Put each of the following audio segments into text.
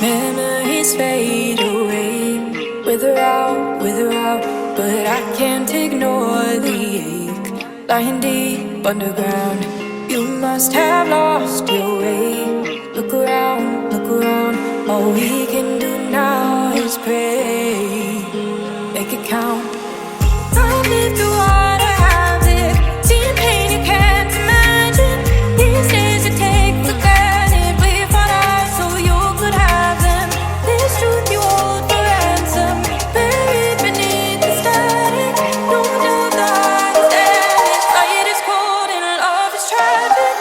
Memories fade away, wither out, but I can't ignore the ache. Lying deep underground, you must have lost your way. Look around, all we can do now is pray. Make it count. I've lived through water, I've lived, seen pain you can't imagine. These days you take for granted, we fought out so you could have them. This truth you hold for ransom, buried beneath the static. No doubt the heart is dead, light is cold and love is tragic.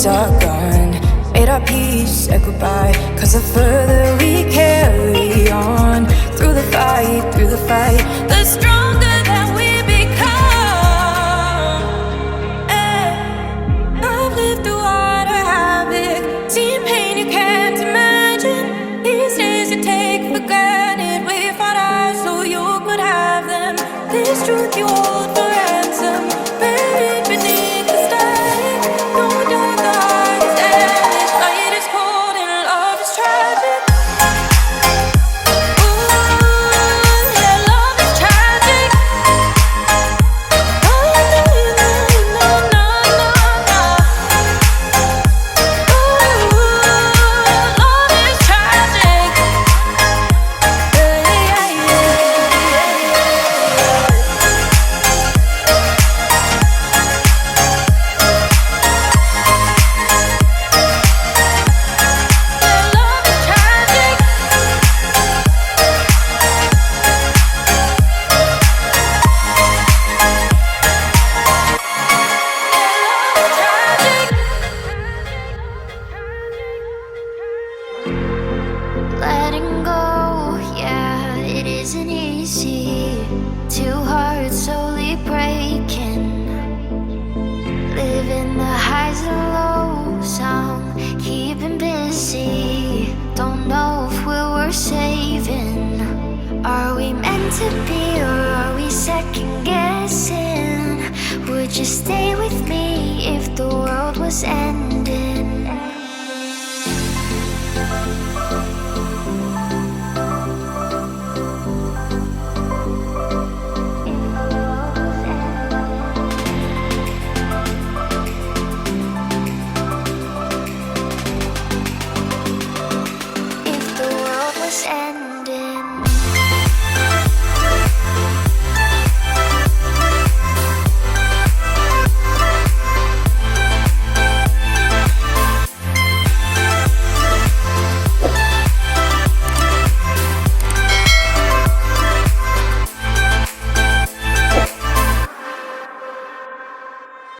Are gone, made our peace, said goodbye. Cause the further we carry on, through the fight, the stronger that we become. I've lived through water, havoc, seen pain you can't imagine. These days you take for granted, we fought out so you could have them. This truth you hold for ransom, buried beneath the static. No doubt the heart is dead, light is cold and love is tragic. Ooh, yeah, love is tragic. Oh, no. Ooh, love is tragic. Letting go, yeah, it isn't easy. Two hearts slowly breaking, living the highs and lows. I'm keeping busy. Don't know if we're worth saving. Are we meant to be, or are we second guessing? Would you stay with me if the world was ending?